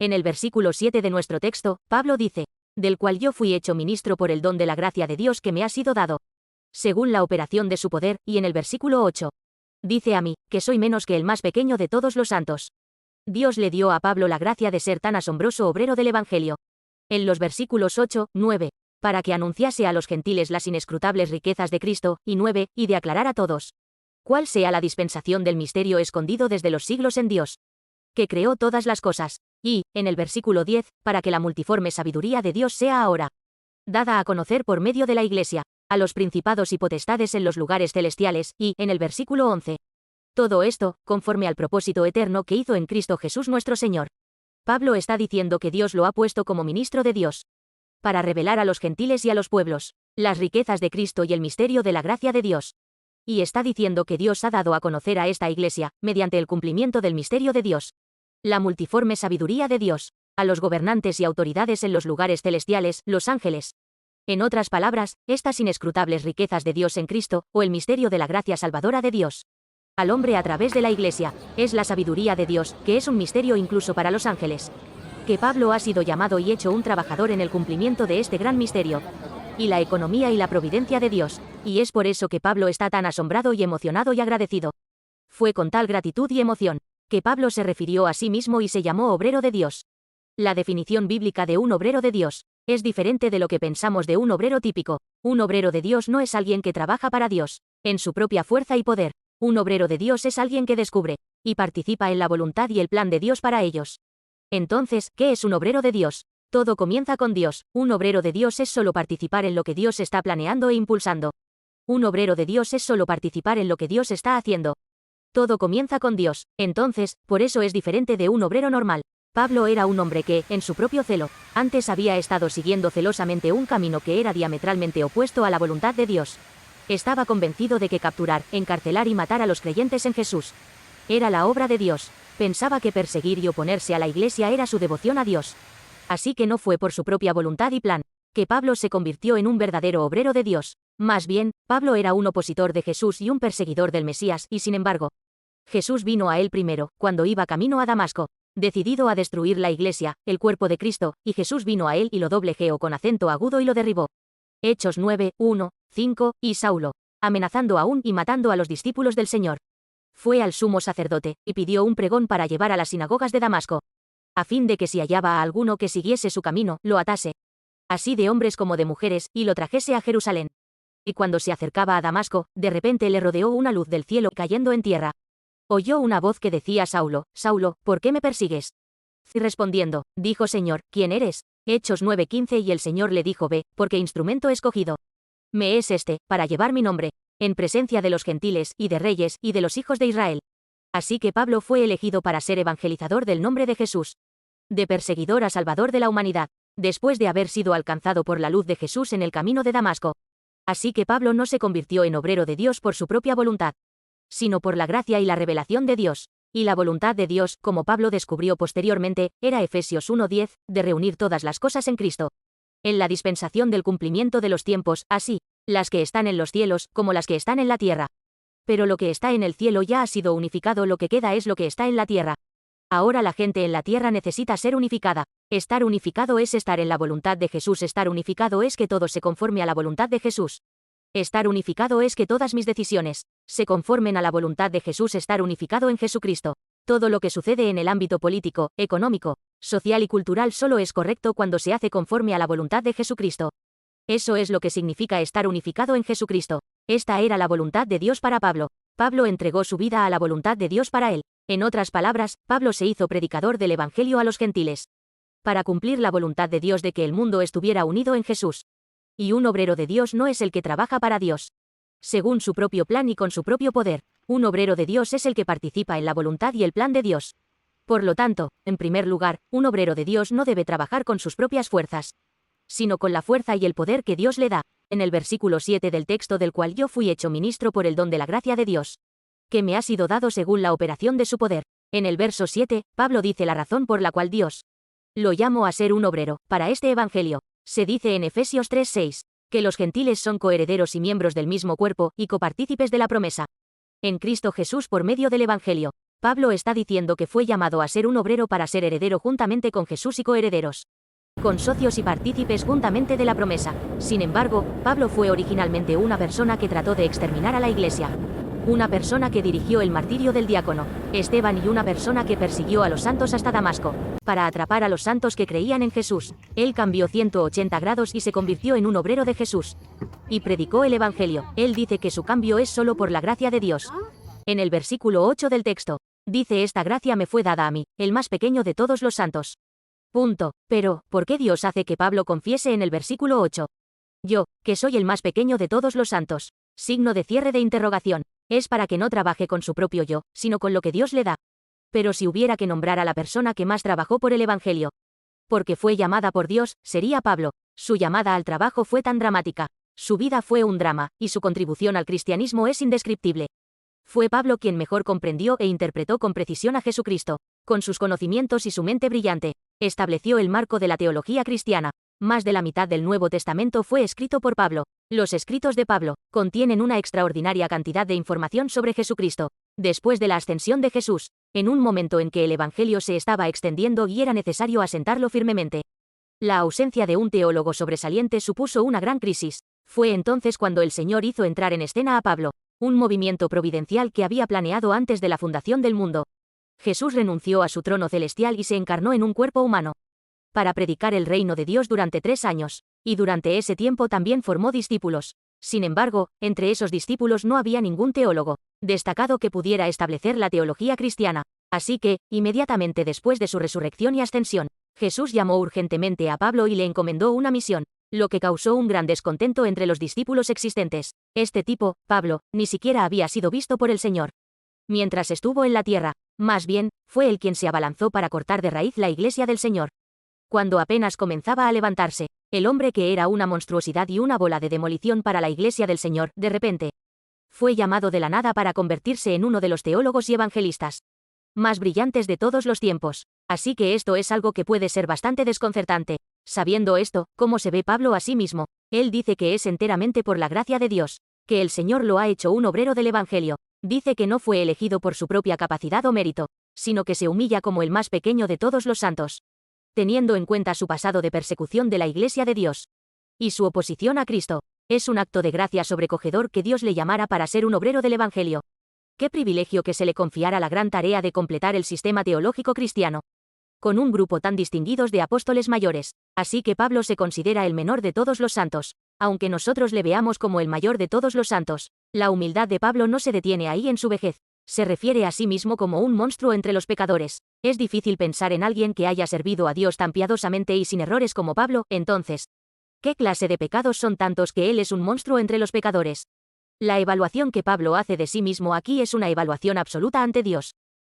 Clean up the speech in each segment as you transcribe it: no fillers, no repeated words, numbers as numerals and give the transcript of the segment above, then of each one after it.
En el versículo 7 de nuestro texto, Pablo dice, del cual yo fui hecho ministro por el don de la gracia de Dios que me ha sido dado, según la operación de su poder, y en el versículo 8, dice a mí, que soy menos que el más pequeño de todos los santos. Dios le dio a Pablo la gracia de ser tan asombroso obrero del Evangelio. En los versículos 8, 9, para que anunciase a los gentiles las inescrutables riquezas de Cristo, y 9, y de aclarar a todos cuál sea la dispensación del misterio escondido desde los siglos en Dios, que creó todas las cosas, y, en el versículo 10, para que la multiforme sabiduría de Dios sea ahora dada a conocer por medio de la Iglesia, a los principados y potestades en los lugares celestiales, y, en el versículo 11, todo esto, conforme al propósito eterno que hizo en Cristo Jesús nuestro Señor. Pablo está diciendo que Dios lo ha puesto como ministro de Dios, para revelar a los gentiles y a los pueblos las riquezas de Cristo y el misterio de la gracia de Dios. Y está diciendo que Dios ha dado a conocer a esta Iglesia, mediante el cumplimiento del misterio de Dios, la multiforme sabiduría de Dios, a los gobernantes y autoridades en los lugares celestiales, los ángeles. En otras palabras, estas inescrutables riquezas de Dios en Cristo, o el misterio de la gracia salvadora de Dios al hombre a través de la Iglesia, es la sabiduría de Dios, que es un misterio incluso para los ángeles. Que Pablo ha sido llamado y hecho un trabajador en el cumplimiento de este gran misterio, y la economía y la providencia de Dios, y es por eso que Pablo está tan asombrado y emocionado y agradecido. Fue con tal gratitud y emoción, que Pablo se refirió a sí mismo y se llamó obrero de Dios. La definición bíblica de un obrero de Dios es diferente de lo que pensamos de un obrero típico. Un obrero de Dios no es alguien que trabaja para Dios, en su propia fuerza y poder. Un obrero de Dios es alguien que descubre y participa en la voluntad y el plan de Dios para ellos. Entonces, ¿qué es un obrero de Dios? Todo comienza con Dios. Un obrero de Dios es solo participar en lo que Dios está planeando e impulsando. Un obrero de Dios es solo participar en lo que Dios está haciendo. Todo comienza con Dios. Entonces, por eso es diferente de un obrero normal. Pablo era un hombre que, en su propio celo, antes había estado siguiendo celosamente un camino que era diametralmente opuesto a la voluntad de Dios. Estaba convencido de que capturar, encarcelar y matar a los creyentes en Jesús era la obra de Dios. Pensaba que perseguir y oponerse a la Iglesia era su devoción a Dios. Así que no fue por su propia voluntad y plan que Pablo se convirtió en un verdadero obrero de Dios. Más bien, Pablo era un opositor de Jesús y un perseguidor del Mesías, y sin embargo, Jesús vino a él primero, cuando iba camino a Damasco, decidido a destruir la Iglesia, el cuerpo de Cristo, y Jesús vino a él y lo doblejeó con acento agudo y lo derribó. Hechos 9, 1, 5, y Saulo, amenazando aún y matando a los discípulos del Señor, fue al sumo sacerdote, y pidió un pregón para llevar a las sinagogas de Damasco, a fin de que si hallaba a alguno que siguiese su camino, lo atase, así de hombres como de mujeres, y lo trajese a Jerusalén. Y cuando se acercaba a Damasco, de repente le rodeó una luz del cielo cayendo en tierra. Oyó una voz que decía: Saulo, Saulo, ¿por qué me persigues? Y respondiendo, dijo: Señor, ¿quién eres? Hechos 9:15. Y el Señor le dijo: Ve, porque instrumento escogido me es este, para llevar mi nombre, en presencia de los gentiles, y de reyes, y de los hijos de Israel. Así que Pablo fue elegido para ser evangelizador del nombre de Jesús, de perseguidor a salvador de la humanidad, después de haber sido alcanzado por la luz de Jesús en el camino de Damasco. Así que Pablo no se convirtió en obrero de Dios por su propia voluntad, sino por la gracia y la revelación de Dios. Y la voluntad de Dios, como Pablo descubrió posteriormente, era Efesios 1:10, de reunir todas las cosas en Cristo, en la dispensación del cumplimiento de los tiempos, así las que están en los cielos, como las que están en la tierra. Pero lo que está en el cielo ya ha sido unificado, lo que queda es lo que está en la tierra. Ahora la gente en la tierra necesita ser unificada. Estar unificado es estar en la voluntad de Jesús. Estar unificado es que todo se conforme a la voluntad de Jesús. Estar unificado es que todas mis decisiones se conformen a la voluntad de Jesús. Estar unificado en Jesucristo. Todo lo que sucede en el ámbito político, económico, social y cultural solo es correcto cuando se hace conforme a la voluntad de Jesucristo. Eso es lo que significa estar unificado en Jesucristo. Esta era la voluntad de Dios para Pablo. Pablo entregó su vida a la voluntad de Dios para él. En otras palabras, Pablo se hizo predicador del Evangelio a los gentiles, para cumplir la voluntad de Dios de que el mundo estuviera unido en Jesús. Y un obrero de Dios no es el que trabaja para Dios según su propio plan y con su propio poder. Un obrero de Dios es el que participa en la voluntad y el plan de Dios. Por lo tanto, en primer lugar, un obrero de Dios no debe trabajar con sus propias fuerzas, sino con la fuerza y el poder que Dios le da. En el versículo 7 del texto, del cual yo fui hecho ministro por el don de la gracia de Dios, que me ha sido dado según la operación de su poder. En el verso 7, Pablo dice la razón por la cual Dios lo llamó a ser un obrero para este evangelio. Se dice en Efesios 3:6, que los gentiles son coherederos y miembros del mismo cuerpo, y copartícipes de la promesa en Cristo Jesús por medio del evangelio. Pablo está diciendo que fue llamado a ser un obrero para ser heredero juntamente con Jesús y coherederos, con socios y partícipes juntamente de la promesa. Sin embargo, Pablo fue originalmente una persona que trató de exterminar a la iglesia. Una persona que dirigió el martirio del diácono Esteban y una persona que persiguió a los santos hasta Damasco. Para atrapar a los santos que creían en Jesús, él cambió 180 grados y se convirtió en un obrero de Jesús. Y predicó el Evangelio. Él dice que su cambio es solo por la gracia de Dios. En el versículo 8 del texto, dice: esta gracia me fue dada a mí, el más pequeño de todos los santos. Punto. Pero, ¿por qué Dios hace que Pablo confiese en el versículo 8? Yo, que soy el más pequeño de todos los santos. Signo de cierre de interrogación. Es para que no trabaje con su propio yo, sino con lo que Dios le da. Pero si hubiera que nombrar a la persona que más trabajó por el Evangelio, porque fue llamada por Dios, sería Pablo. Su llamada al trabajo fue tan dramática. Su vida fue un drama, y su contribución al cristianismo es indescriptible. Fue Pablo quien mejor comprendió e interpretó con precisión a Jesucristo. Con sus conocimientos y su mente brillante, estableció el marco de la teología cristiana. Más de la mitad del Nuevo Testamento fue escrito por Pablo. Los escritos de Pablo contienen una extraordinaria cantidad de información sobre Jesucristo. Después de la ascensión de Jesús, en un momento en que el Evangelio se estaba extendiendo y era necesario asentarlo firmemente, la ausencia de un teólogo sobresaliente supuso una gran crisis. Fue entonces cuando el Señor hizo entrar en escena a Pablo, un movimiento providencial que había planeado antes de la fundación del mundo. Jesús renunció a su trono celestial y se encarnó en un cuerpo humano para predicar el reino de Dios durante 3 años, y durante ese tiempo también formó discípulos. Sin embargo, entre esos discípulos no había ningún teólogo destacado que pudiera establecer la teología cristiana. Así que, inmediatamente después de su resurrección y ascensión, Jesús llamó urgentemente a Pablo y le encomendó una misión, lo que causó un gran descontento entre los discípulos existentes. Este tipo, Pablo, ni siquiera había sido visto por el Señor mientras estuvo en la tierra. Más bien, fue él quien se abalanzó para cortar de raíz la iglesia del Señor. Cuando apenas comenzaba a levantarse, el hombre que era una monstruosidad y una bola de demolición para la iglesia del Señor, de repente, fue llamado de la nada para convertirse en uno de los teólogos y evangelistas más brillantes de todos los tiempos. Así que esto es algo que puede ser bastante desconcertante. Sabiendo esto, ¿cómo se ve Pablo a sí mismo? Él dice que es enteramente por la gracia de Dios, que el Señor lo ha hecho un obrero del Evangelio. Dice que no fue elegido por su propia capacidad o mérito, sino que se humilla como el más pequeño de todos los santos, teniendo en cuenta su pasado de persecución de la Iglesia de Dios y su oposición a Cristo. Es un acto de gracia sobrecogedor que Dios le llamara para ser un obrero del Evangelio. Qué privilegio que se le confiara la gran tarea de completar el sistema teológico cristiano con un grupo tan distinguidos de apóstoles mayores. Así que Pablo se considera el menor de todos los santos, aunque nosotros le veamos como el mayor de todos los santos. La humildad de Pablo no se detiene ahí en su vejez. Se refiere a sí mismo como un monstruo entre los pecadores. Es difícil pensar en alguien que haya servido a Dios tan piadosamente y sin errores como Pablo. Entonces, ¿qué clase de pecados son tantos que él es un monstruo entre los pecadores? La evaluación que Pablo hace de sí mismo aquí es una evaluación absoluta ante Dios,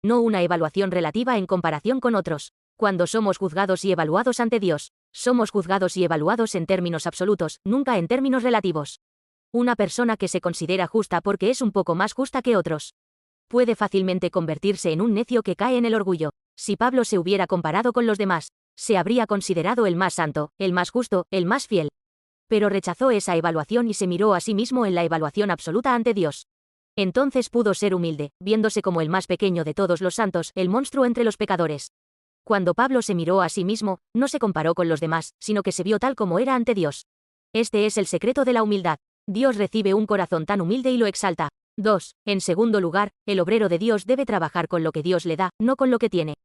no una evaluación relativa en comparación con otros. Cuando somos juzgados y evaluados ante Dios, somos juzgados y evaluados en términos absolutos, nunca en términos relativos. Una persona que se considera justa porque es un poco más justa que otros puede fácilmente convertirse en un necio que cae en el orgullo. Si Pablo se hubiera comparado con los demás, se habría considerado el más santo, el más justo, el más fiel. Pero rechazó esa evaluación y se miró a sí mismo en la evaluación absoluta ante Dios. Entonces pudo ser humilde, viéndose como el más pequeño de todos los santos, el monstruo entre los pecadores. Cuando Pablo se miró a sí mismo, no se comparó con los demás, sino que se vio tal como era ante Dios. Este es el secreto de la humildad. Dios recibe un corazón tan humilde y lo exalta. 2. En segundo lugar, el obrero de Dios debe trabajar con lo que Dios le da, no con lo que tiene.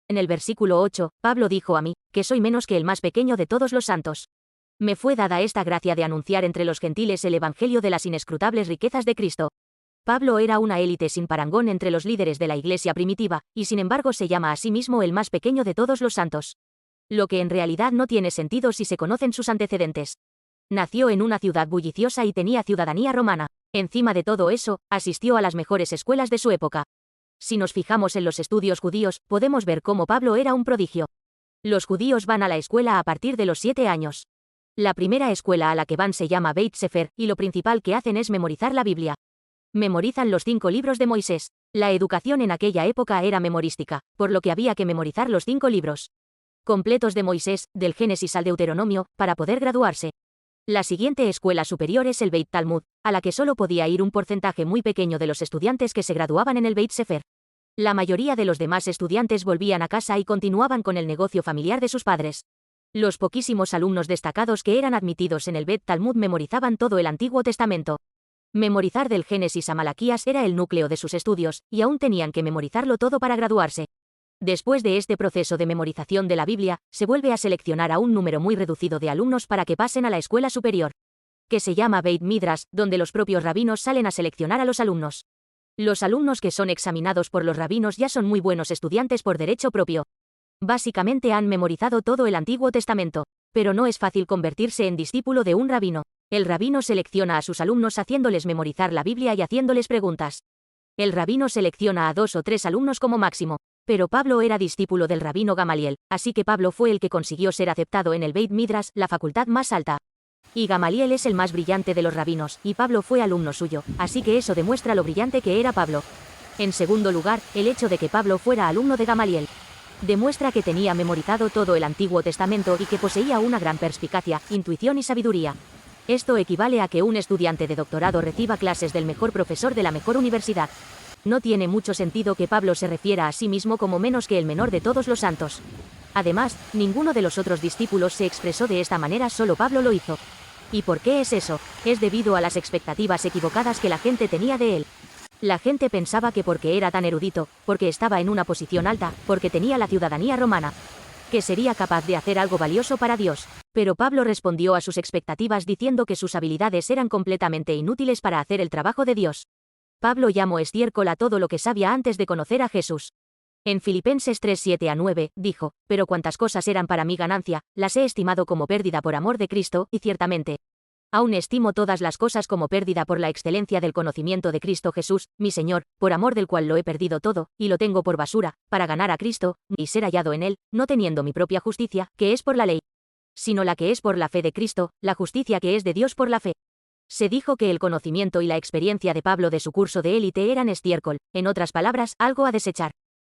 En el versículo 8, Pablo dijo a mí, que soy menos que el más pequeño de todos los santos. Me fue dada esta gracia de anunciar entre los gentiles el evangelio de las inescrutables riquezas de Cristo. Pablo era una élite sin parangón entre los líderes de la iglesia primitiva, y sin embargo se llama a sí mismo el más pequeño de todos los santos. Lo que en realidad no tiene sentido si se conocen sus antecedentes. Nació en una ciudad bulliciosa y tenía ciudadanía romana. Encima de todo eso, asistió a las mejores escuelas de su época. Si nos fijamos en los estudios judíos, podemos ver cómo Pablo era un prodigio. Los judíos van a la escuela a partir de los 7 años. La primera escuela a la que van se llama Beit Sefer, y lo principal que hacen es memorizar la Biblia. Memorizan los 5 libros de Moisés. La educación en aquella época era memorística, por lo que había que memorizar los 5 libros completos de Moisés, del Génesis al Deuteronomio, para poder graduarse. La siguiente escuela superior es el Beit Talmud, a la que solo podía ir un porcentaje muy pequeño de los estudiantes que se graduaban en el Beit Sefer. La mayoría de los demás estudiantes volvían a casa y continuaban con el negocio familiar de sus padres. Los poquísimos alumnos destacados que eran admitidos en el Bet Talmud memorizaban todo el Antiguo Testamento. Memorizar del Génesis a Malaquías era el núcleo de sus estudios, y aún tenían que memorizarlo todo para graduarse. Después de este proceso de memorización de la Biblia, se vuelve a seleccionar a un número muy reducido de alumnos para que pasen a la escuela superior, que se llama Beit Midrash, donde los propios rabinos salen a seleccionar a los alumnos. Los alumnos que son examinados por los rabinos ya son muy buenos estudiantes por derecho propio. Básicamente han memorizado todo el Antiguo Testamento, pero no es fácil convertirse en discípulo de un rabino. El rabino selecciona a sus alumnos haciéndoles memorizar la Biblia y haciéndoles preguntas. El rabino selecciona a 2 o 3 alumnos como máximo. Pero Pablo era discípulo del rabino Gamaliel, así que Pablo fue el que consiguió ser aceptado en el Beit Midrash, la facultad más alta. Y Gamaliel es el más brillante de los rabinos, y Pablo fue alumno suyo, así que eso demuestra lo brillante que era Pablo. En segundo lugar, el hecho de que Pablo fuera alumno de Gamaliel demuestra que tenía memorizado todo el Antiguo Testamento y que poseía una gran perspicacia, intuición y sabiduría. Esto equivale a que un estudiante de doctorado reciba clases del mejor profesor de la mejor universidad. No tiene mucho sentido que Pablo se refiera a sí mismo como menos que el menor de todos los santos. Además, ninguno de los otros discípulos se expresó de esta manera, solo Pablo lo hizo. ¿Y por qué es eso? Es debido a las expectativas equivocadas que la gente tenía de él. La gente pensaba que porque era tan erudito, porque estaba en una posición alta, porque tenía la ciudadanía romana, que sería capaz de hacer algo valioso para Dios. Pero Pablo respondió a sus expectativas diciendo que sus habilidades eran completamente inútiles para hacer el trabajo de Dios. Pablo llamó estiércol a todo lo que sabía antes de conocer a Jesús. En Filipenses 3:7-9, dijo, pero cuantas cosas eran para mi ganancia, las he estimado como pérdida por amor de Cristo, y ciertamente, aún estimo todas las cosas como pérdida por la excelencia del conocimiento de Cristo Jesús, mi Señor, por amor del cual lo he perdido todo, y lo tengo por basura, para ganar a Cristo, y ser hallado en él, no teniendo mi propia justicia, que es por la ley, sino la que es por la fe de Cristo, la justicia que es de Dios por la fe. Se dijo que el conocimiento y la experiencia de Pablo de su curso de élite eran estiércol, en otras palabras, algo a desechar.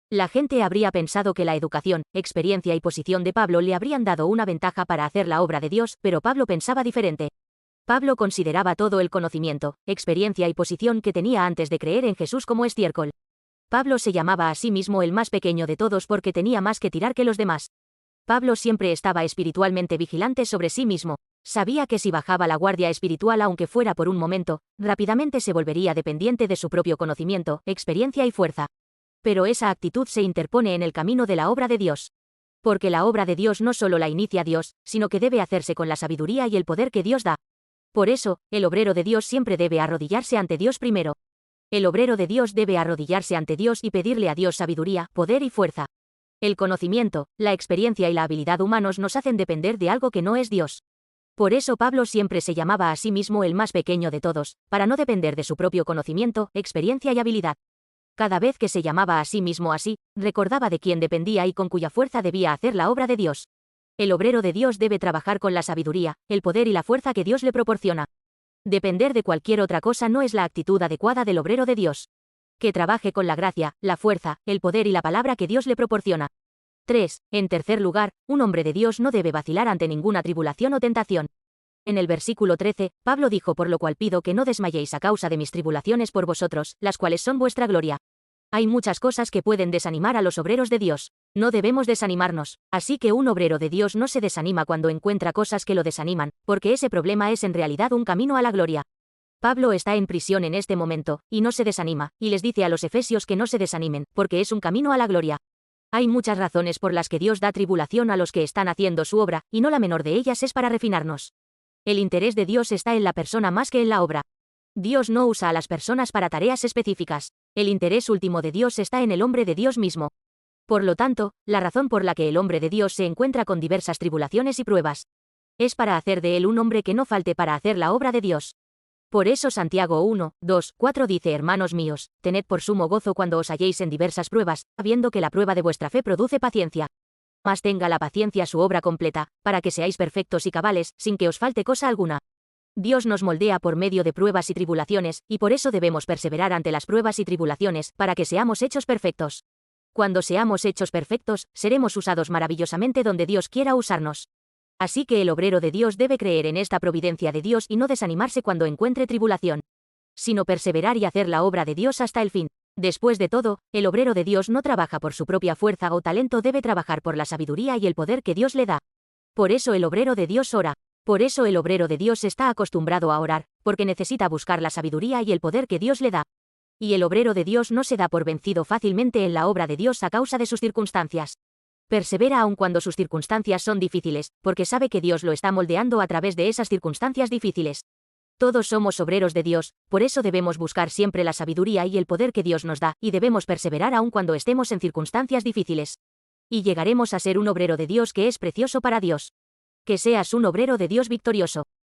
La gente habría pensado que la educación, experiencia y posición de Pablo le habrían dado una ventaja para hacer la obra de Dios, pero Pablo pensaba diferente. Pablo consideraba todo el conocimiento, experiencia y posición que tenía antes de creer en Jesús como estiércol. Pablo se llamaba a sí mismo el más pequeño de todos porque tenía más que tirar que los demás. Pablo siempre estaba espiritualmente vigilante sobre sí mismo. Sabía que si bajaba la guardia espiritual aunque fuera por un momento, rápidamente se volvería dependiente de su propio conocimiento, experiencia y fuerza. Pero esa actitud se interpone en el camino de la obra de Dios. Porque la obra de Dios no solo la inicia Dios, sino que debe hacerse con la sabiduría y el poder que Dios da. Por eso, el obrero de Dios siempre debe arrodillarse ante Dios primero. El obrero de Dios debe arrodillarse ante Dios y pedirle a Dios sabiduría, poder y fuerza. El conocimiento, la experiencia y la habilidad humanos nos hacen depender de algo que no es Dios. Por eso Pablo siempre se llamaba a sí mismo el más pequeño de todos, para no depender de su propio conocimiento, experiencia y habilidad. Cada vez que se llamaba a sí mismo así, recordaba de quién dependía y con cuya fuerza debía hacer la obra de Dios. El obrero de Dios debe trabajar con la sabiduría, el poder y la fuerza que Dios le proporciona. Depender de cualquier otra cosa no es la actitud adecuada del obrero de Dios. Que trabaje con la gracia, la fuerza, el poder y la palabra que Dios le proporciona. 3. En tercer lugar, un hombre de Dios no debe vacilar ante ninguna tribulación o tentación. En el versículo 13, Pablo dijo: por lo cual pido que no desmayéis a causa de mis tribulaciones por vosotros, las cuales son vuestra gloria. Hay muchas cosas que pueden desanimar a los obreros de Dios. No debemos desanimarnos. Así que un obrero de Dios no se desanima cuando encuentra cosas que lo desaniman, porque ese problema es en realidad un camino a la gloria. Pablo está en prisión en este momento, y no se desanima, y les dice a los efesios que no se desanimen, porque es un camino a la gloria. Hay muchas razones por las que Dios da tribulación a los que están haciendo su obra, y no la menor de ellas es para refinarnos. El interés de Dios está en la persona más que en la obra. Dios no usa a las personas para tareas específicas. El interés último de Dios está en el hombre de Dios mismo. Por lo tanto, la razón por la que el hombre de Dios se encuentra con diversas tribulaciones y pruebas es para hacer de él un hombre que no falte para hacer la obra de Dios. Por eso Santiago 1, 2, 4 dice: hermanos míos, tened por sumo gozo cuando os halléis en diversas pruebas, sabiendo que la prueba de vuestra fe produce paciencia. Mas tenga la paciencia su obra completa, para que seáis perfectos y cabales, sin que os falte cosa alguna. Dios nos moldea por medio de pruebas y tribulaciones, y por eso debemos perseverar ante las pruebas y tribulaciones, para que seamos hechos perfectos. Cuando seamos hechos perfectos, seremos usados maravillosamente donde Dios quiera usarnos. Así que el obrero de Dios debe creer en esta providencia de Dios y no desanimarse cuando encuentre tribulación, sino perseverar y hacer la obra de Dios hasta el fin. Después de todo, el obrero de Dios no trabaja por su propia fuerza o talento, debe trabajar por la sabiduría y el poder que Dios le da. Por eso el obrero de Dios ora. Por eso el obrero de Dios está acostumbrado a orar, porque necesita buscar la sabiduría y el poder que Dios le da. Y el obrero de Dios no se da por vencido fácilmente en la obra de Dios a causa de sus circunstancias. Persevera aun cuando sus circunstancias son difíciles, porque sabe que Dios lo está moldeando a través de esas circunstancias difíciles. Todos somos obreros de Dios, por eso debemos buscar siempre la sabiduría y el poder que Dios nos da, y debemos perseverar aun cuando estemos en circunstancias difíciles. Y llegaremos a ser un obrero de Dios que es precioso para Dios. Que seas un obrero de Dios victorioso.